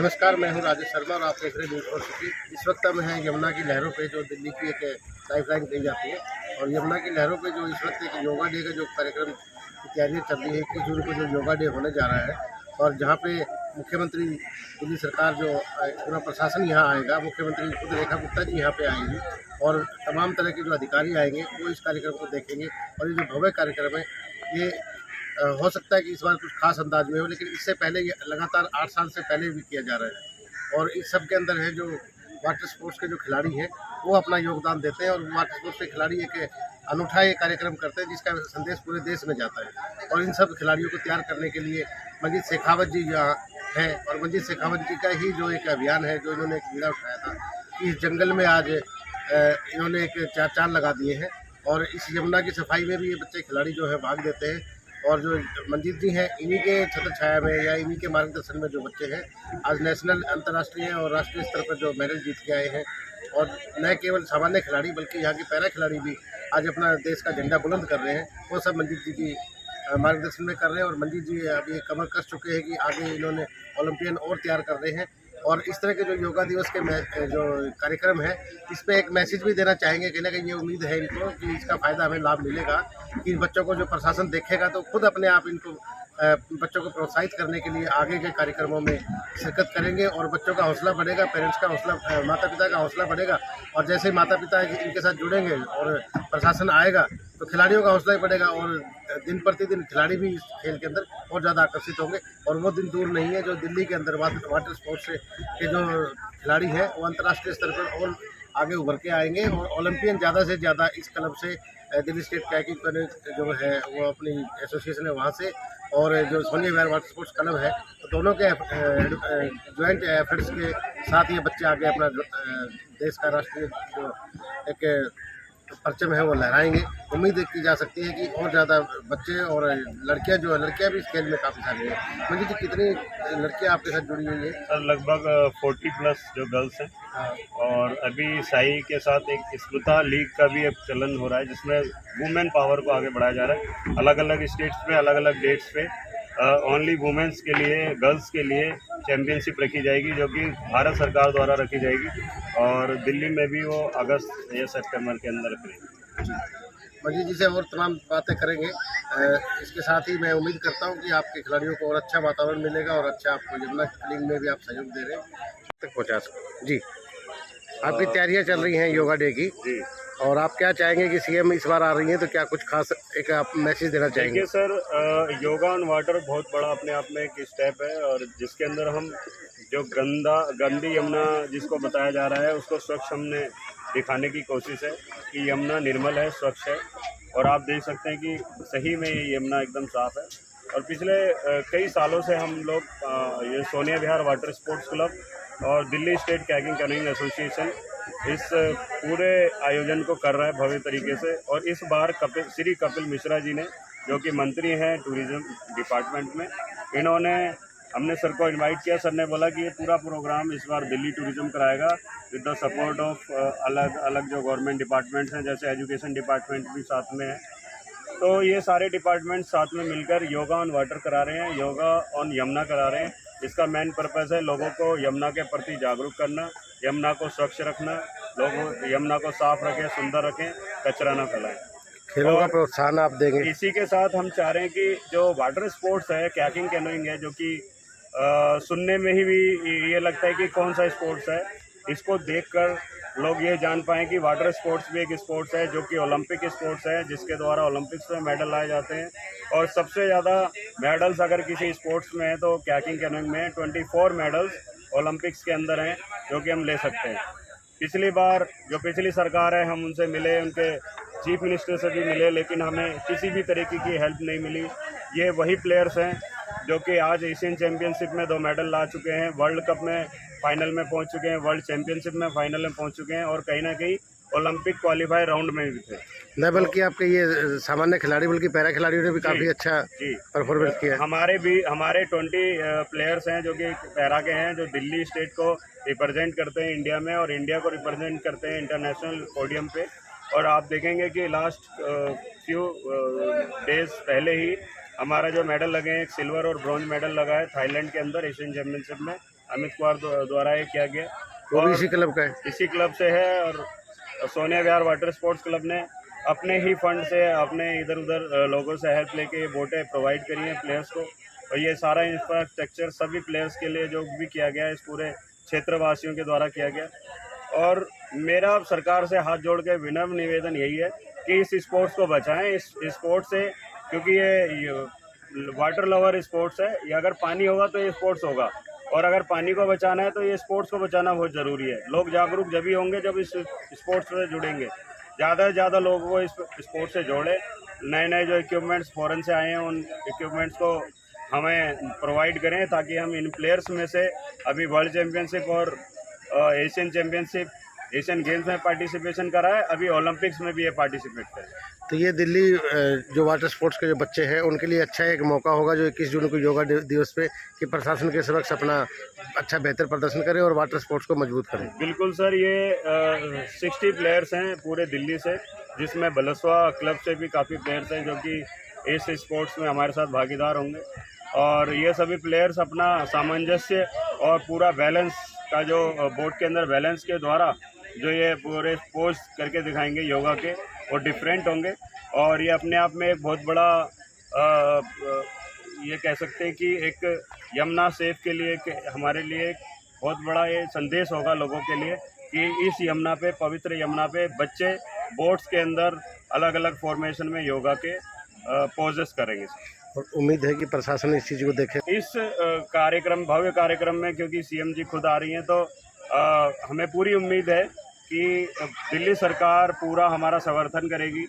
नमस्कार, मैं हूं राजेश शर्मा और आप देख रहे हैं न्यूज़ फॉर सिटी। इस वक्त हम हैं यमुना की लहरों पे, जो दिल्ली की एक लाइफलाइन कही जाती है। और यमुना की लहरों पे जो इस वक्त एक योगा डे का जो कार्यक्रम की तैयारियाँ चल रही है, 21 जून को जो योगा डे होने जा रहा है। और जहाँ पे मुख्यमंत्री, दिल्ली सरकार, जो पूरा प्रशासन यहाँ आएगा, मुख्यमंत्री खुद रेखा गुप्ता जी यहाँ पे आएंगी और तमाम तरह के जो अधिकारी आएंगे वो इस कार्यक्रम को देखेंगे। और ये जो भव्य कार्यक्रम है, ये हो सकता है कि इस बार कुछ खास अंदाज में हो, लेकिन इससे पहले ये लगातार 8 साल से पहले भी किया जा रहा है। और इस सब के अंदर है जो वाटर स्पोर्ट्स के जो खिलाड़ी हैं वो अपना योगदान देते हैं, और वाटर स्पोर्ट्स के खिलाड़ी एक अनूठा ये कार्यक्रम करते हैं जिसका संदेश पूरे देश में जाता है। और इन सब खिलाड़ियों को तैयार करने के लिए मंजीत शेखावत जी यहाँ हैं, और मंजीत शेखावत जी का ही जो एक अभियान है, जो इन्होंने एक बीड़ा उठाया था कि इस जंगल में आज इन्होंने एक चांद लगा दिए हैं। और इस यमुना की सफाई में भी ये बच्चे खिलाड़ी जो है भाग लेते हैं। और जो मंजीत जी हैं, इन्हीं के छत्र छाया में या इन्हीं के मार्गदर्शन में जो बच्चे हैं आज नेशनल, अंतर्राष्ट्रीय और राष्ट्रीय स्तर पर जो मेडल जीत के आए हैं। और न केवल सामान्य खिलाड़ी बल्कि यहाँ के पैरा खिलाड़ी भी आज अपना देश का झंडा बुलंद कर रहे हैं, वो सब मंजीत जी की मार्गदर्शन में कर रहे हैं। और मंजीत जी अभी कमर कस चुके हैं कि आगे इन्होंने ओलंपियन और तैयार कर रहे हैं। और इस तरह के जो योगा दिवस के जो कार्यक्रम है, इस पे एक मैसेज भी देना चाहेंगे। कहीं ना कहीं ये उम्मीद है इनको कि इसका फ़ायदा हमें लाभ मिलेगा, कि बच्चों को जो प्रशासन देखेगा तो खुद अपने आप इनको बच्चों को प्रोत्साहित करने के लिए आगे के कार्यक्रमों में शिरकत करेंगे। और बच्चों का हौसला बढ़ेगा, पेरेंट्स का हौसला, माता पिता का हौसला बढ़ेगा। और जैसे ही माता पिता इनके साथ जुड़ेंगे और प्रशासन आएगा तो खिलाड़ियों का हौसला ही बढ़ेगा। और दिन प्रतिदिन खिलाड़ी भी इस खेल के अंदर और ज़्यादा आकर्षित होंगे। और वो दिन दूर नहीं है जो दिल्ली के अंदर वाटर स्पोर्ट्स के जो खिलाड़ी हैं वो अंतर्राष्ट्रीय स्तर पर और आगे उभर के आएंगे। और ओलंपियन ज़्यादा से ज़्यादा इस क्लब से, दिल्ली स्टेट कैकिंग जो है वो अपनी एसोसिएशन है वहाँ से, और जो सोनिया विहार वाटर स्पोर्ट्स क्लब है, तो दोनों के ज्वाइंट एफर्ट्स के साथ ये बच्चे आगे अपना देश का राष्ट्रीय जो एक परचम है वो लहराएंगे। उम्मीद की जा सकती है कि और ज़्यादा बच्चे और लड़कियां भी इस खेल में काफ़ी सारी हैं। मुझे जी, कितनी लड़कियां आपके साथ जुड़ी हुई हैं? सर लगभग 40 प्लस जो गर्ल्स हैं। हाँ। और अभी साई के साथ एक स्मृता लीग का भी एक चलन हो रहा है जिसमें वुमेन पावर को आगे बढ़ाया जा रहा है। अलग अलग स्टेट्स में अलग अलग डेट्स पे ओनली वुमेन्स के लिए, गर्ल्स के लिए चैम्पियनशिप रखी जाएगी, जो कि भारत सरकार द्वारा रखी जाएगी। और दिल्ली में भी वो अगस्त या सितंबर के अंदर करेंगे। मजीद जी से और तमाम बातें करेंगे। इसके साथ ही मैं उम्मीद करता हूं कि आपके खिलाड़ियों को और अच्छा वातावरण मिलेगा और अच्छा आपको यमुना लीग में भी आप सहयोग दे रहे हैं तक पहुँचा सकें। जी, आपकी तैयारियां चल रही हैं योगा डे की, जी। और आप क्या चाहेंगे कि सीएम इस बार आ रही हैं तो क्या कुछ खास एक आप मैसेज देना चाहेंगे? देखिए सर, योगा ऑन वाटर बहुत बड़ा अपने आप में एक स्टेप है, और जिसके अंदर हम जो गंदी यमुना जिसको बताया जा रहा है उसको स्वच्छ हमने दिखाने की कोशिश है कि यमुना निर्मल है, स्वच्छ है। और आप देख सकते हैं कि सही में ये यमुना एकदम साफ़ है। और पिछले कई सालों से हम लोग ये सोनिया विहार वाटर स्पोर्ट्स क्लब और दिल्ली स्टेट कैकिंग एसोसिएशन इस पूरे आयोजन को कर रहा है भव्य तरीके से। और इस बार श्री कपिल मिश्रा जी ने, जो कि मंत्री हैं टूरिज़्म डिपार्टमेंट में, हमने सर को इनवाइट किया। सर ने बोला कि ये पूरा प्रोग्राम इस बार दिल्ली टूरिज़्म कराएगा विद द सपोर्ट ऑफ अलग अलग जो गवर्नमेंट डिपार्टमेंट्स हैं, जैसे एजुकेशन डिपार्टमेंट भी साथ में है। तो ये सारे डिपार्टमेंट साथ में मिलकर योगा ऑन वाटर करा रहे हैं, योगा ऑन यमुना करा रहे हैं। इसका मेन पर्पज़ है लोगों को यमुना के प्रति जागरूक करना, यमुना को स्वच्छ रखना, लोग यमुना को साफ रखें, सुंदर रखें, कचरा ना फैलाएं। खेलों का प्रोत्साहन आप देंगे? इसी के साथ हम चाह रहे हैं कि जो वाटर स्पोर्ट्स है, कैकिंग कैनोइंग है, जो कि सुनने में ही भी ये लगता है कि कौन सा स्पोर्ट्स है, इसको देखकर लोग ये जान पाएँ कि वाटर स्पोर्ट्स भी एक स्पोर्ट्स है, जो कि ओलंपिक स्पोर्ट्स है, जिसके द्वारा ओलंपिक्स में मेडल लाए जाते हैं। और सबसे ज़्यादा मेडल्स अगर किसी स्पोर्ट्स में है तो कैकिंग कैनोइंग में 24 मेडल्स ओलंपिक्स के अंदर हैं, जो कि हम ले सकते हैं। पिछली बार जो पिछली सरकार है, हम उनसे मिले, उनके चीफ मिनिस्टर से भी मिले, लेकिन हमें किसी भी तरीके की हेल्प नहीं मिली। ये वही प्लेयर्स हैं जो कि आज एशियन चैम्पियनशिप में 2 मेडल ला चुके हैं, वर्ल्ड कप में फाइनल में पहुंच चुके हैं, वर्ल्ड चैम्पियनशिप में फाइनल में पहुंच चुके हैं, और कहीं ना कहीं ओलंपिक क्वालिफाई राउंड में भी थे। न बल्कि आपके ये सामान्य खिलाड़ी बल्कि पैरा खिलाड़ियों ने भी काफ़ी अच्छा परफॉर्मेंस किया है। हमारे 20 प्लेयर्स हैं जो कि पैरा के हैं, जो दिल्ली स्टेट को रिप्रेजेंट करते हैं इंडिया में, और इंडिया को रिप्रेजेंट करते हैं इंटरनेशनल पोडियम पे। और आप देखेंगे कि लास्ट फ्यू डेज पहले ही हमारा जो मेडल लगे हैं, एक सिल्वर और ब्रॉन्ज मेडल लगा है थाईलैंड के अंदर एशियन चैम्पियनशिप में। अमित कुमार द्वारा ये किया गया वो भी और इसी क्लब का है। इसी क्लब से है। और सोनिया विहार वाटर स्पोर्ट्स क्लब ने अपने ही फंड से अपने इधर उधर लोगों से हेल्प लेके ये बोटें प्रोवाइड करी हैं प्लेयर्स को। और ये सारा इंफ्रास्ट्रक्चर सभी प्लेयर्स के लिए जो भी किया गया है इस पूरे क्षेत्रवासियों के द्वारा किया गया। और मेरा सरकार से हाथ जोड़ के विनम्र निवेदन यही है कि इस स्पोर्ट्स को बचाएं, इस स्पोर्ट्स से, क्योंकि ये वाटर लवर स्पोर्ट्स है। ये अगर पानी होगा तो ये स्पोर्ट्स होगा, और अगर पानी को बचाना है तो ये स्पोर्ट्स को बचाना बहुत ज़रूरी है। लोग जागरूक जब ही होंगे जब इस स्पोर्ट्स से जुड़ेंगे। ज़्यादा से ज़्यादा लोगों को इस स्पोर्ट्स से जोड़े। नए नए जो इक्विपमेंट्स फॉरेन से आए हैं उन इक्विपमेंट्स को हमें प्रोवाइड करें, ताकि हम इन प्लेयर्स में से अभी वर्ल्ड चैम्पियनशिप और एशियन चैम्पियनशिप, एशियन गेम्स में पार्टिसिपेशन कराए, अभी ओलंपिक्स में भी ये पार्टिसिपेट करें। तो ये दिल्ली जो वाटर स्पोर्ट्स के जो बच्चे हैं उनके लिए अच्छा एक मौका होगा जो 21 जून को योगा दिवस पे कि प्रशासन के समक्ष अपना अच्छा बेहतर प्रदर्शन करें और वाटर स्पोर्ट्स को मजबूत करें। बिल्कुल सर, ये 60 प्लेयर्स हैं पूरे दिल्ली से, जिसमें बलसवा क्लब से भी काफ़ी प्लेयर्स हैं जो कि इस स्पोर्ट्स में हमारे साथ भागीदार होंगे। और ये सभी प्लेयर्स अपना सामंजस्य और पूरा बैलेंस का जो बोर्ड के अंदर बैलेंस के द्वारा जो ये पूरे पोज करके दिखाएंगे योगा के, वो डिफरेंट होंगे। और ये अपने आप में एक बहुत बड़ा ये कह सकते हैं कि एक यमुना सेफ के लिए हमारे लिए एक बहुत बड़ा ये संदेश होगा लोगों के लिए कि इस यमुना पे, पवित्र यमुना पे बच्चे बोट्स के अंदर अलग अलग फॉर्मेशन में योगा के पोजेस करेंगे। और उम्मीद है कि प्रशासन इस चीज़ को देखे। इस कार्यक्रम, भव्य कार्यक्रम में क्योंकि सीएम जी खुद आ रही हैं, तो हमें पूरी उम्मीद है कि दिल्ली सरकार पूरा हमारा समर्थन करेगी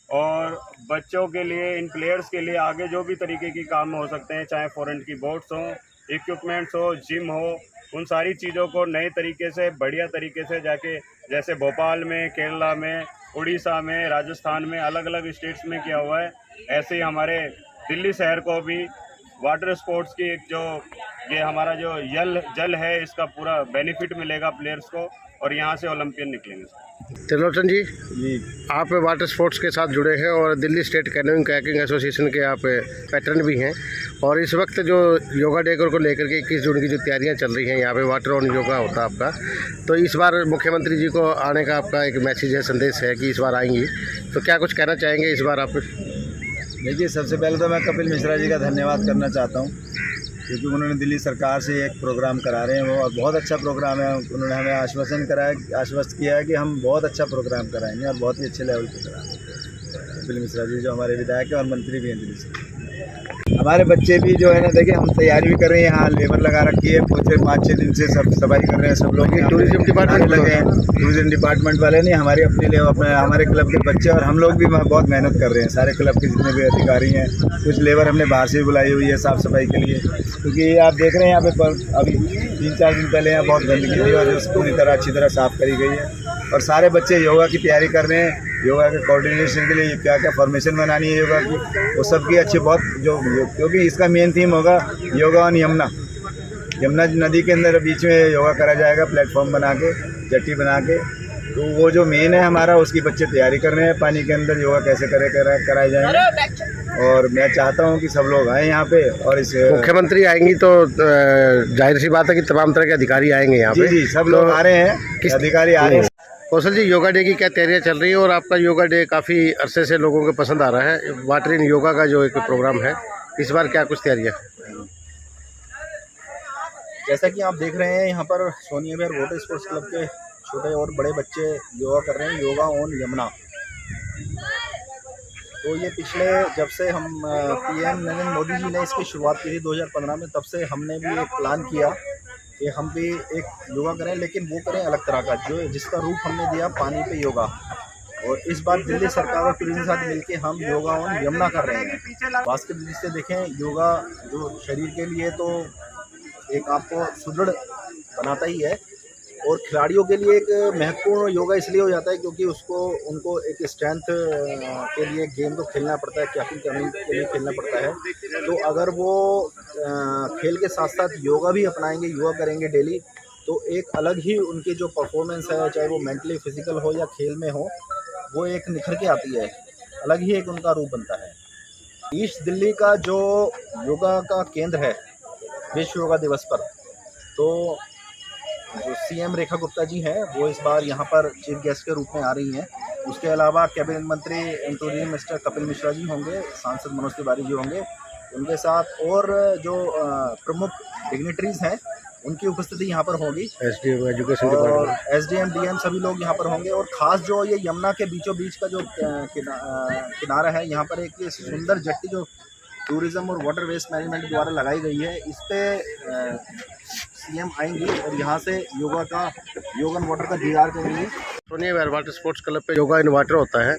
और बच्चों के लिए, इन प्लेयर्स के लिए आगे जो भी तरीके की काम हो सकते हैं, चाहे फॉरेन की बोट्स हों, इक्विपमेंट्स हो, जिम हो, उन सारी चीज़ों को नए तरीके से, बढ़िया तरीके से जाके, जैसे भोपाल में, केरला में, उड़ीसा में, राजस्थान में, अलग अलग स्टेट्स में किया हुआ है, ऐसे ही हमारे दिल्ली शहर को भी वाटर स्पोर्ट्स की एक जो ये हमारा जो जल है, इसका पूरा बेनिफिट मिलेगा प्लेयर्स को और यहाँ से ओलंपियन निकलेंगे। त्रिलोचन जी, आप वाटर स्पोर्ट्स के साथ जुड़े हैं और Delhi state canoeing kayaking association के आप पैटर्न भी हैं, और इस वक्त जो योगा डे को लेकर के 21 जून की जो तैयारियां चल रही हैं, यहाँ पे वाटर ऑन योगा होता है आपका, तो इस बार मुख्यमंत्री जी को आने का आपका एक मैसेज है, संदेश है कि इस बार आएंगी, तो क्या कुछ कहना चाहेंगे इस बार आप? देखिए, सबसे पहले तो मैं कपिल मिश्रा जी का धन्यवाद करना चाहता हूँ, क्योंकि उन्होंने दिल्ली सरकार से एक प्रोग्राम करा रहे हैं, वो बहुत अच्छा प्रोग्राम है। उन्होंने हमें आश्वस्त किया है कि हम बहुत अच्छा प्रोग्राम कराएंगे और बहुत ही अच्छे लेवल पर कराएंगे। कपिल मिश्रा जी जो हमारे विधायक हैं और मंत्री भी हैं दिल्ली से। हमारे बच्चे भी जो है ना, देखिए हम तैयारी भी कर रहे हैं, यहाँ लेबर लगा रखी है, पूरे 5-6 दिन से सब सफाई कर रहे हैं सब लोग। टूरिज्म डिपार्टमेंट लगे हैं, टूरिज्म डिपार्टमेंट वाले नहीं, हमारे अपने लिए हमारे क्लब के बच्चे और हम लोग भी बहुत मेहनत कर रहे हैं, सारे क्लब के जितने भी अधिकारी हैं। कुछ लेबर हमने बाहर से भी बुलाई हुई है साफ़ सफाई के लिए, क्योंकि आप देख रहे हैं यहाँ पे अभी 3-4 दिन पहले यहाँ बहुत गंदगी थी और पूरी तरह अच्छी तरह साफ़ करी गई है। और सारे बच्चे योगा की तैयारी कर रहे हैं, योगा के कोऑर्डिनेशन के लिए क्या क्या फॉर्मेशन बनानी है योगा की, वो सब की अच्छी बहुत जो, क्योंकि इसका मेन थीम होगा योगा ऑन यमुना। यमुना नदी के अंदर बीच में योगा करा जाएगा, प्लेटफॉर्म बना के, जट्टी बना के, तो वो जो मेन है हमारा, उसकी बच्चे तैयारी कर रहे हैं, पानी के अंदर योगा कैसे कराए जाएंगे। और मैं चाहता हूँ कि सब लोग आएँ यहाँ पे। और इस मुख्यमंत्री आएंगी तो जाहिर सी बात है कि तमाम तरह के अधिकारी आएंगे यहाँ पे। जी, सब लोग आ रहे हैं, अधिकारी आ रहे हैं। कौशल जी, योगा डे की क्या तैयारियां चल रही है और आपका योगा डे काफ़ी अरसे से लोगों को पसंद आ रहा है, वाटर इन योगा का जो एक प्रोग्राम है, इस बार क्या कुछ तैयारियां? जैसा कि आप देख रहे हैं, यहाँ पर सोनिया विहार वाटर स्पोर्ट्स क्लब के छोटे और बड़े बच्चे योगा कर रहे हैं, योगा ऑन यमुना। तो ये पिछले, जब से हम पीएम नरेंद्र मोदी जी ने इसकी शुरुआत की थी 2015 में, तब से हमने भी एक प्लान किया कि हम भी एक योगा करें, लेकिन वो करें अलग तरह का, जो जिसका रूप हमने दिया पानी पे योगा। और इस बार दिल्ली सरकार और टूरिज्म के साथ मिलकर हम योगा ऑन यमुना कर रहे हैं। वास्तविक दृष्टि से देखें, योगा जो शरीर के लिए तो एक आपको सुदृढ़ बनाता ही है, और खिलाड़ियों के लिए एक महत्वपूर्ण योगा इसलिए हो जाता है क्योंकि उनको एक स्ट्रेंथ के लिए गेम को खेलना पड़ता है, कैपिंग करने के लिए खेलना पड़ता है। तो अगर वो खेल के साथ साथ योगा भी अपनाएंगे, योगा करेंगे डेली, तो एक अलग ही उनकी जो परफॉर्मेंस है, चाहे वो मेंटली फिजिकल हो या खेल में हो, वो एक निखर के आती है, अलग ही एक उनका रूप बनता है। ईस्ट दिल्ली का जो योगा का केंद्र है, विश्व योगा दिवस पर, तो जो सीएम रेखा गुप्ता जी हैं वो इस बार यहाँ पर चीफ गेस्ट के रूप में आ रही हैं। उसके अलावा कैबिनेट मंत्री and tourism minister Kapil Mishra ji होंगे, सांसद मनोज तिवारी जी होंगे, उनके साथ और जो प्रमुख डिग्निटरीज हैं उनकी उपस्थिति यहाँ पर होगी। एसडीएम एजुकेशन और डिपार्टमेंट, एसडीएम डीएम सभी लोग यहाँ पर होंगे। और ख़ास जो ये यमुना के बीचों बीच का जो किनारा है, यहाँ पर एक सुंदर जेट्टी जो टूरिज्म और वाटर वेस्ट मैनेजमेंट द्वारा लगाई गई है, इस पे सीएम आएंगी और यहाँ से योग एंड वाटर का दीदार करेंगी। सोनिया वाटर स्पोर्ट्स क्लब पे योगा इन वाटर होता है,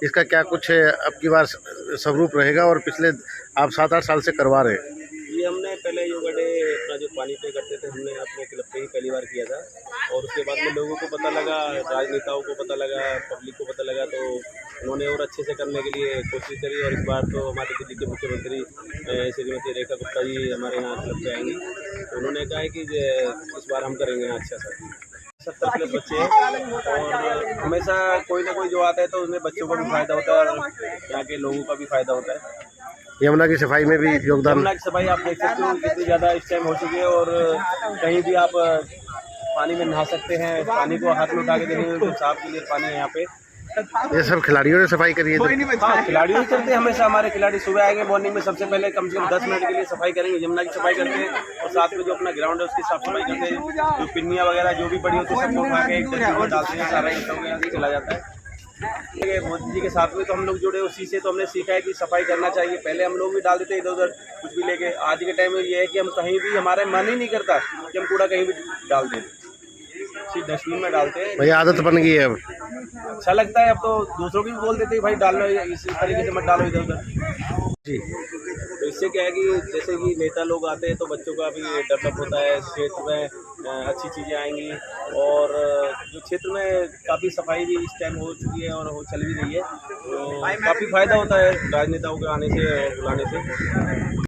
इसका क्या कुछ अब की बार स्वरूप रहेगा और पिछले आप 7-8 साल से करवा रहे हैं? ये हमने पहले योगा डे अपना जो पानी पे करते थे हमने अपने क्लब पे ही पहली बार किया था, और उसके बाद में लोगों को पता लगा, राजनेताओं को पता लगा, पब्लिक को पता लगा, तो उन्होंने और अच्छे से करने के लिए कोशिश करी। और इस बार तो हमारे दिल्ली के मुख्यमंत्री श्रीमती रेखा गुप्ता जी हमारे यहाँ क्लब पे आएंगी, तो उन्होंने कहा है कि इस बार हम करेंगे अच्छा सा। 70 प्लस बच्चे हैं और हमेशा कोई ना कोई जो आता है तो उसमें बच्चों को भी फ़ायदा होता है और यहाँ के लोगों का भी फ़ायदा होता है। यमुना की सफाई में भी योगदान। यमुना की सफाई आप देख सकते हो कितनी ज़्यादा इस टाइम हो चुकी है, और कहीं भी आप पानी में नहा सकते हैं, पानी को हाथ में उठा के देखेंगे तो साफ के लिए पानी है यहाँ पे। ये सब खिलाड़ियों ने सफाई करी है? हाँ, खिलाड़ियों ही करते हैं हमेशा। हमारे खिलाड़ी सुबह आएंगे मॉर्निंग में, सबसे पहले कम से कम 10 मिनट के लिए सफाई करेंगे, यमुना की सफाई करते हैं, और साथ में जो अपना ग्राउंड है उसकी साफ सफाई करते हैं। जो पिन्नियाँ वगैरह जो भी पड़ी होती है सबको उठा के एक डस्टबिन में डालते हैं, सारा एक चला जाता है। मोदी जी के साथ में तो हम लोग जुड़े, उसी से तो हमने सीखा है कि सफाई करना चाहिए। पहले हम लोग भी डाल देते इधर उधर कुछ भी लेके, आज के टाइम में ये है कि हम कहीं भी, हमारा मन ही नहीं करता कि हम कूड़ा कहीं भी डाल दें, सिर्फ डस्टबिन में डालते हैं। भाई आदत बन गई है अब, अच्छा लगता है। अब तो दूसरों को भी बोल देते हैं भाई डालो, इसी तरीके से मत डालो इधर उधर जी। तो इससे क्या है कि जैसे कि नेता लोग आते हैं तो बच्चों का भी डेवलप होता है, क्षेत्र में अच्छी चीज़ें आएंगी, और जो क्षेत्र में काफ़ी सफाई भी इस टाइम हो चुकी है और चल भी रही है, तो काफ़ी फ़ायदा होता है राजनेताओं के आने से और बुलाने से।